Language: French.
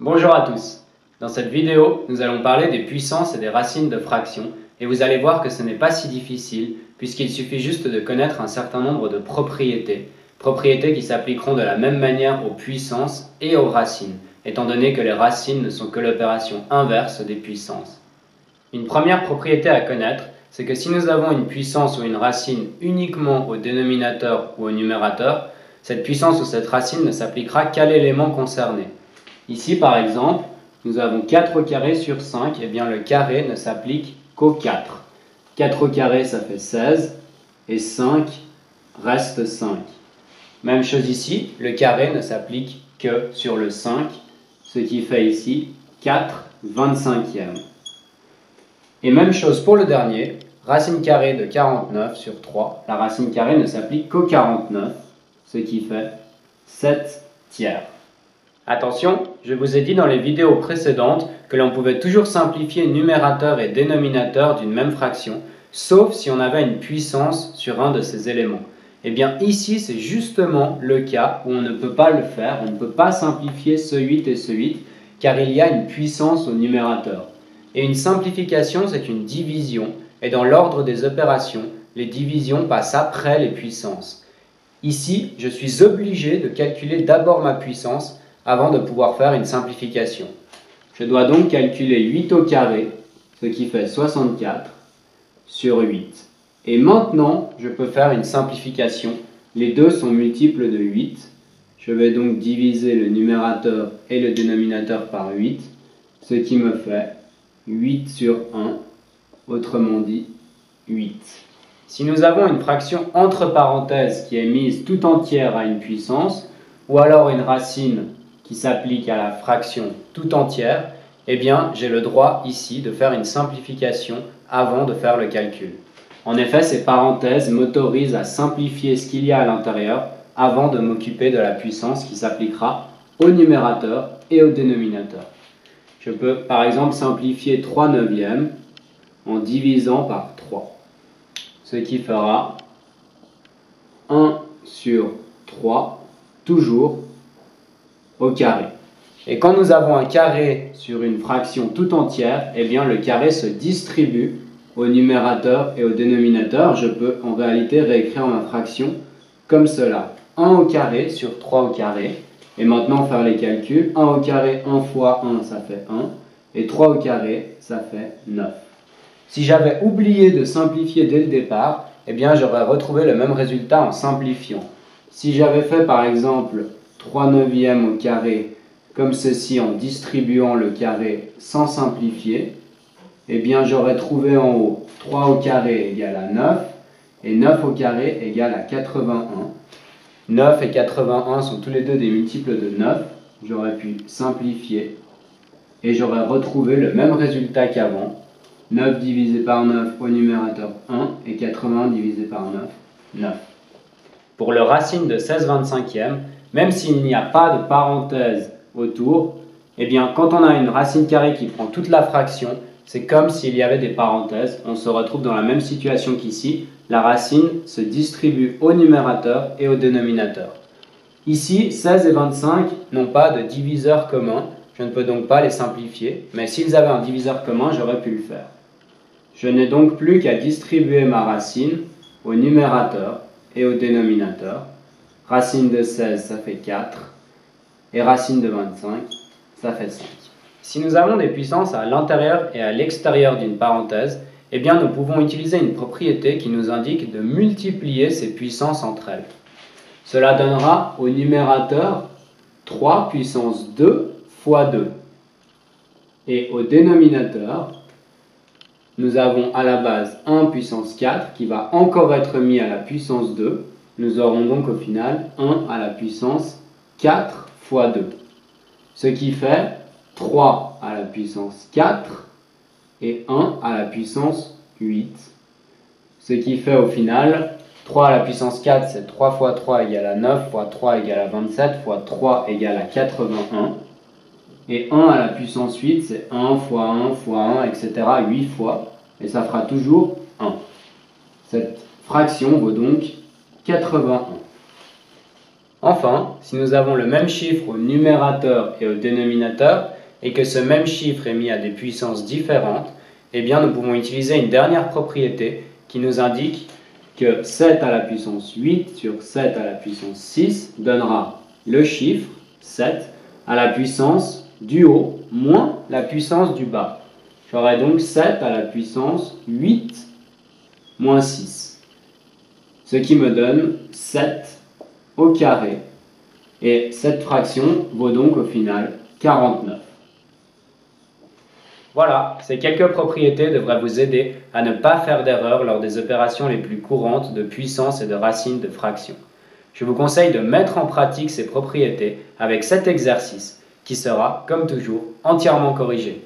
Bonjour à tous. Dans cette vidéo, nous allons parler des puissances et des racines de fractions et vous allez voir que ce n'est pas si difficile puisqu'il suffit juste de connaître un certain nombre de propriétés qui s'appliqueront de la même manière aux puissances et aux racines, étant donné que les racines ne sont que l'opération inverse des puissances. Une première propriété à connaître, c'est que si nous avons une puissance ou une racine uniquement au dénominateur ou au numérateur, cette puissance ou cette racine ne s'appliquera qu'à l'élément concerné. Ici, par exemple, nous avons 4 au carré sur 5, et bien le carré ne s'applique qu'au 4. 4 au carré, ça fait 16, et 5 reste 5. Même chose ici, le carré ne s'applique que sur le 5, ce qui fait ici 4 25e. Et même chose pour le dernier, racine carrée de 49 sur 3, la racine carrée ne s'applique qu'au 49, ce qui fait 7 tiers. Attention, je vous ai dit dans les vidéos précédentes que l'on pouvait toujours simplifier numérateur et dénominateur d'une même fraction, sauf si on avait une puissance sur un de ces éléments. Et bien ici, c'est justement le cas où on ne peut pas le faire, on ne peut pas simplifier ce 8 et ce 8, car il y a une puissance au numérateur. Et une simplification, c'est une division, et dans l'ordre des opérations, les divisions passent après les puissances. Ici, je suis obligé de calculer d'abord ma puissance avant de pouvoir faire une simplification. Je dois donc calculer 8 au carré, ce qui fait 64, sur 8. Et maintenant, je peux faire une simplification. Les deux sont multiples de 8. Je vais donc diviser le numérateur et le dénominateur par 8, ce qui me fait 8 sur 1, autrement dit 8. Si nous avons une fraction entre parenthèses qui est mise tout entière à une puissance, ou alors une racine qui s'applique à la fraction tout entière, eh bien j'ai le droit ici de faire une simplification avant de faire le calcul. En effet, ces parenthèses m'autorisent à simplifier ce qu'il y a à l'intérieur avant de m'occuper de la puissance qui s'appliquera au numérateur et au dénominateur. Je peux par exemple simplifier 3 neuvièmes en divisant par 3, ce qui fera 1 sur 3, toujours au carré. Et quand nous avons un carré sur une fraction tout entière, eh bien le carré se distribue au numérateur et au dénominateur. Je peux en réalité réécrire ma fraction comme cela. 1 au carré sur 3 au carré. Et maintenant faire les calculs. 1 au carré, 1 fois 1, ça fait 1. Et 3 au carré, ça fait 9. Si j'avais oublié de simplifier dès le départ, eh bien j'aurais retrouvé le même résultat en simplifiant. Si j'avais fait par exemple 3 neuvièmes au carré comme ceci en distribuant le carré sans simplifier, eh bien j'aurais trouvé en haut 3 au carré égale à 9 et 9 au carré égale à 81. 9 et 81 sont tous les deux des multiples de 9. J'aurais pu simplifier et j'aurais retrouvé le même résultat qu'avant. 9 divisé par 9 au numérateur 1 et 80 divisé par 9, 9. Pour le racine de 16 25e, même s'il n'y a pas de parenthèse autour, eh bien quand on a une racine carrée qui prend toute la fraction, c'est comme s'il y avait des parenthèses. On se retrouve dans la même situation qu'ici. La racine se distribue au numérateur et au dénominateur. Ici, 16 et 25 n'ont pas de diviseur commun. Je ne peux donc pas les simplifier, mais s'ils avaient un diviseur commun, j'aurais pu le faire. Je n'ai donc plus qu'à distribuer ma racine au numérateur et au dénominateur. Racine de 16, ça fait 4. Et racine de 25, ça fait 5. Si nous avons des puissances à l'intérieur et à l'extérieur d'une parenthèse, eh bien nous pouvons utiliser une propriété qui nous indique de multiplier ces puissances entre elles. Cela donnera au numérateur 3 puissance 2 fois 2. Et au dénominateur, nous avons à la base 1 puissance 4 qui va encore être mis à la puissance 2. Nous aurons donc au final 1 à la puissance 4 fois 2. Ce qui fait 3 à la puissance 4 et 1 à la puissance 8. Ce qui fait au final 3 à la puissance 4, c'est 3 fois 3 égale à 9, fois 3 égale à 27, fois 3 égale à 81. Et 1 à la puissance 8, c'est 1 fois 1 fois 1, etc. 8 fois. Et ça fera toujours 1. Cette fraction vaut donc 81. Enfin, si nous avons le même chiffre au numérateur et au dénominateur, et que ce même chiffre est mis à des puissances différentes, eh bien nous pouvons utiliser une dernière propriété qui nous indique que 7 à la puissance 8 sur 7 à la puissance 6 donnera le chiffre 7 à la puissance du haut moins la puissance du bas. J'aurai donc 7 à la puissance 8 moins 6, ce qui me donne 7 au carré. Et cette fraction vaut donc au final 49. Voilà, ces quelques propriétés devraient vous aider à ne pas faire d'erreur lors des opérations les plus courantes de puissance et de racine de fraction. Je vous conseille de mettre en pratique ces propriétés avec cet exercice qui sera, comme toujours, entièrement corrigé.